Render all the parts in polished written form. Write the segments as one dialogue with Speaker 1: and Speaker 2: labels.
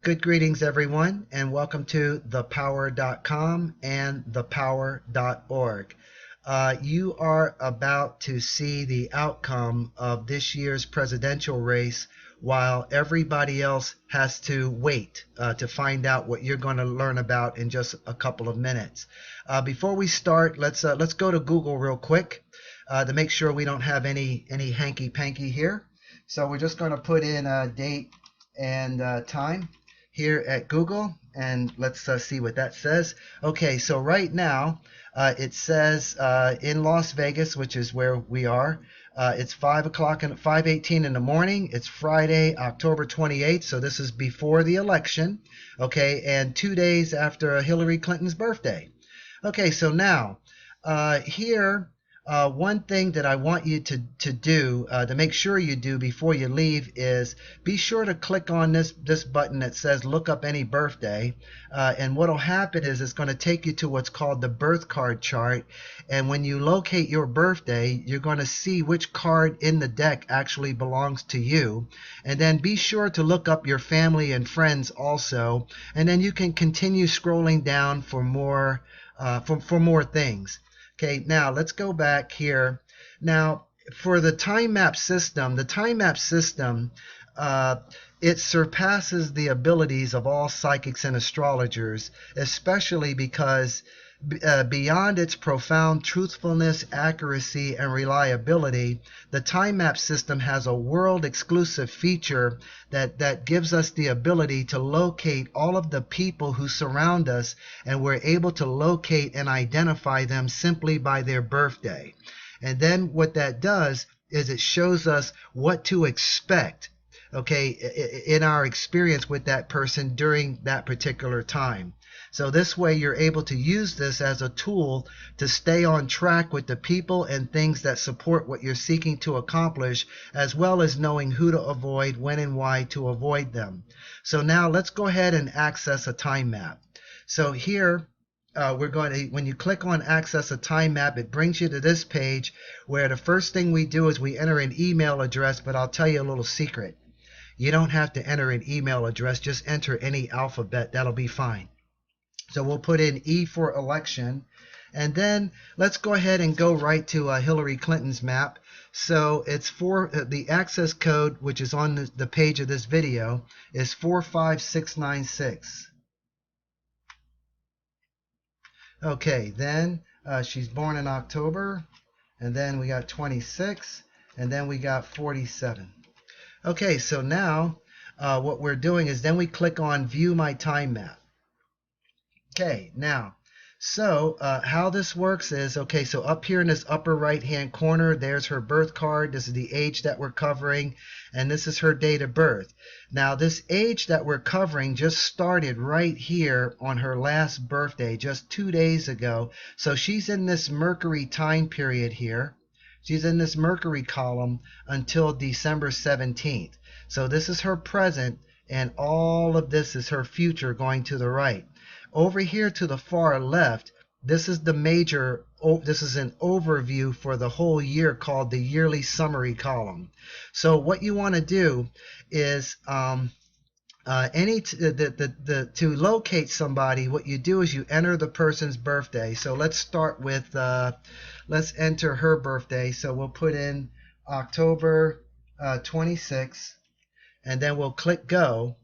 Speaker 1: Good greetings, everyone, and welcome to thepower.com and thepower.org. You are about to see the outcome of this year's presidential race while everybody else has to wait to find out what you're going to learn about in just a couple of minutes. Before we start, let's go to Google real quick to make sure we don't have any hanky-panky here. So we're just going to put in date and time here at Google, and let's see what that says. Okay, so right now it says in Las Vegas, which is where we are, it's 5:18 in the morning. It's Friday, October 28th, so this is before the election, okay, and 2 days after Hillary Clinton's birthday. Okay, so now here, one thing that I want you to do, to make sure you do before you leave, is be sure to click on this button that says look up any birthday, and what will happen is it's going to take you to what's called the birth card chart, and when you locate your birthday, you're going to see which card in the deck actually belongs to you, and then be sure to look up your family and friends also, and then you can continue scrolling down for more things. Okay, now let's go back here. Now, for the time map system, it surpasses the abilities of all psychics and astrologers, especially because beyond its profound truthfulness, accuracy, and reliability, the time map system has a world exclusive feature that gives us the ability to locate all of the people who surround us, and we're able to locate and identify them simply by their birthday. And then what that does is it shows us what to expect, okay, in our experience with that person during that particular time. So this way you're able to use this as a tool to stay on track with the people and things that support what you're seeking to accomplish, as well as knowing who to avoid, when and why to avoid them. So now let's go ahead and access a time map. So here we're going to, when you click on access a time map, it brings you to this page where the first thing we do is we enter an email address, but I'll tell you a little secret. You don't have to enter an email address, just enter any alphabet, that'll be fine. So we'll put in E for election, and then let's go ahead and go right to Hillary Clinton's map. So it's for the access code, which is on the page of this video, is 45696. Okay, then she's born in October, and then we got 26, and then we got 47. Okay, so now what we're doing is then we click on View My Time Map. Okay, now, so how this works is, okay, so up here in this upper right-hand corner, there's her birth card. This is the age that we're covering, and this is her date of birth. Now, this age that we're covering just started right here on her last birthday, just 2 days ago. So she's in this Mercury time period here. She's in this Mercury column until December 17th. So this is her present, and all of this is her future going to the right. Over here to the far left, this is the major, this is an overview for the whole year called the yearly summary column. So what you want to do is to locate somebody, what you do is you enter the person's birthday. So let's start with, let's enter her birthday. So we'll put in October 26, and then we'll click go.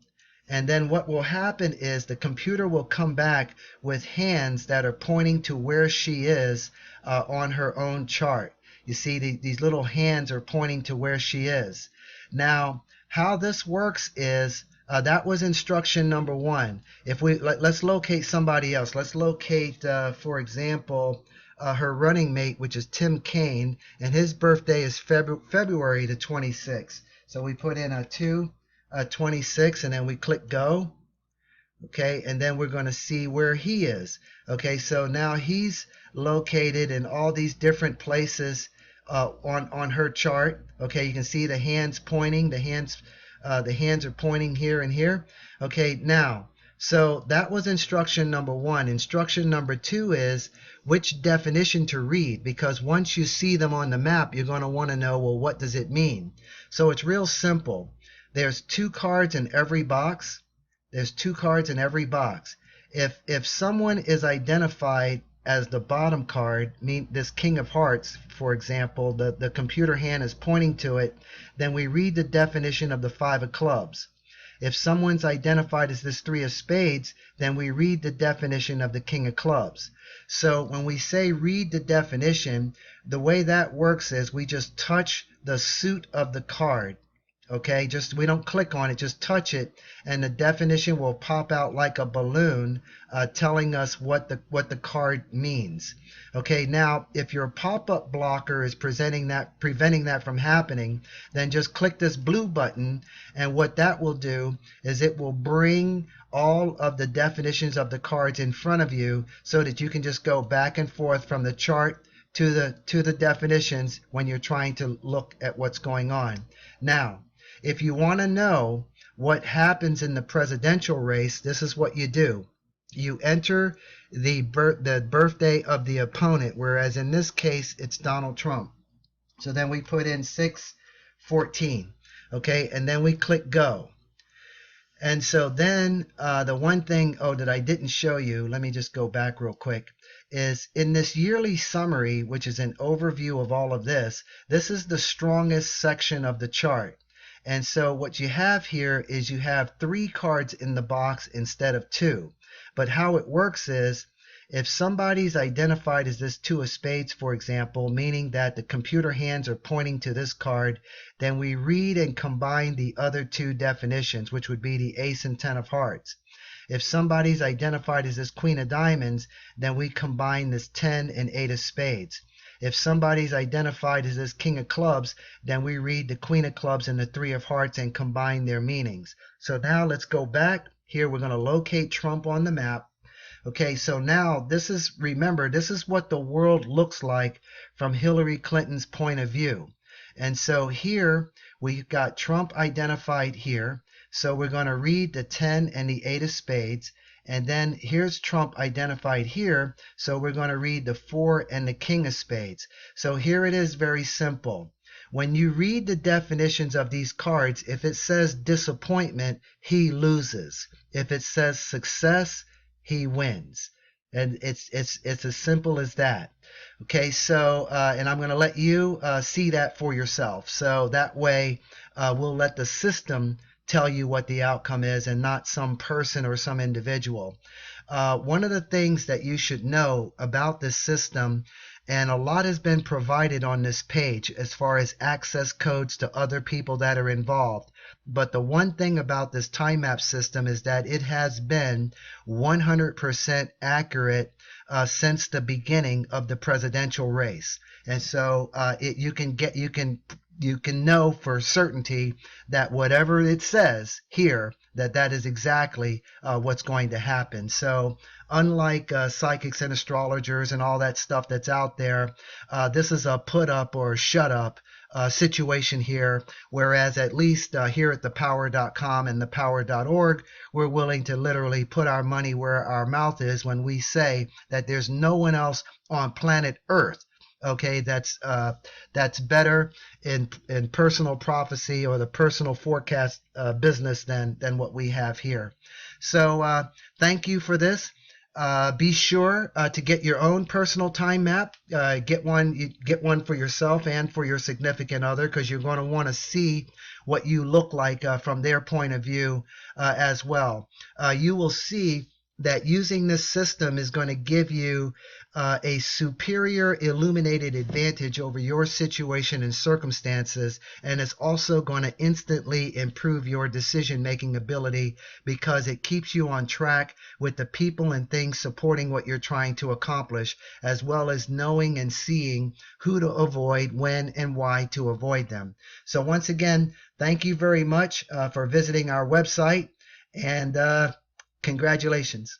Speaker 1: And then what will happen is the computer will come back with hands that are pointing to where she is on her own chart. You see these little hands are pointing to where she is. Now, how this works is that was instruction number one. If we let's locate somebody else. Let's locate, for example, her running mate, which is Tim Kaine, and his birthday is February the 26th. So we put in a 26, and then we click go. Okay, and then we're going to see where he is. Okay, so now he's located in all these different places on her chart. Okay, you can see the hands pointing. The hands are pointing here and here. Okay, now, so that was instruction number one. Instruction number two is which definition to read, because once you see them on the map, you're going to want to know, well, what does it mean? So it's real simple. There's 2 cards in every box, There's 2 cards in every box. If someone is identified as the bottom card, mean this King of Hearts, for example, the computer hand is pointing to it, then we read the definition of the 5 of clubs. If someone's identified as this 3 of spades, then we read the definition of the King of clubs. So when we say read the definition, the way that works is we just touch the suit of the card. Okay, just we don't click on it, just touch it, and the definition will pop out like a balloon, telling us what the card means. Okay, now if your pop-up blocker is preventing that from happening, then just click this blue button, and what that will do is it will bring all of the definitions of the cards in front of you, so that you can just go back and forth from the chart to the definitions when you're trying to look at what's going on. Now, if you want to know what happens in the presidential race, this is what you do. You enter the birthday of the opponent, whereas in this case, it's Donald Trump. So then we put in 6/14, okay, and then we click go. And so then the one thing, that I didn't show you, let me just go back real quick, is in this yearly summary, which is an overview of all of this, this is the strongest section of the chart. And so what you have here is you have 3 cards in the box instead of 2. But how it works is if somebody's identified as this 2 of spades, for example, meaning that the computer hands are pointing to this card, then we read and combine the other 2 definitions, which would be the ace and 10 of hearts. If somebody's identified as this Queen of diamonds, then we combine this 10 and 8 of spades. If somebody's identified as this King of clubs, then we read the Queen of clubs and the 3 of hearts and combine their meanings. So now let's go back. Here we're going to locate Trump on the map. Okay, so now remember, this is what the world looks like from Hillary Clinton's point of view. And so here we've got Trump identified here. So we're going to read the 10 and the 8 of spades. And then here's Trump identified here, so we're going to read the 4 and the King of spades. So here it is, very simple. When you read the definitions of these cards, if it says disappointment, he loses. If it says success, he wins. And it's as simple as that. Okay, so and I'm going to let you see that for yourself. So that way we'll let the system tell you what the outcome is and not some person or some individual. One of the things that you should know about this system, and a lot has been provided on this page as far as access codes to other people that are involved. But the one thing about this time map system is that it has been 100% accurate since the beginning of the presidential race. And so you can know for certainty that whatever it says here, that is exactly what's going to happen. So unlike psychics and astrologers and all that stuff that's out there, this is a put up or shut up situation here, whereas at least here at thepower.com and thepower.org, we're willing to literally put our money where our mouth is when we say that there's no one else on planet Earth, okay, that's better in personal prophecy or the personal forecast business than what we have here. So thank you for this. Be sure to get your own personal time map. Get one for yourself and for your significant other, because you're going to want to see what you look like from their point of view as well. You will see that using this system is going to give you a superior illuminated advantage over your situation and circumstances, and it's also going to instantly improve your decision-making ability because it keeps you on track with the people and things supporting what you're trying to accomplish, as well as knowing and seeing who to avoid, when, and why to avoid them. So once again, thank you very much for visiting our website, and congratulations.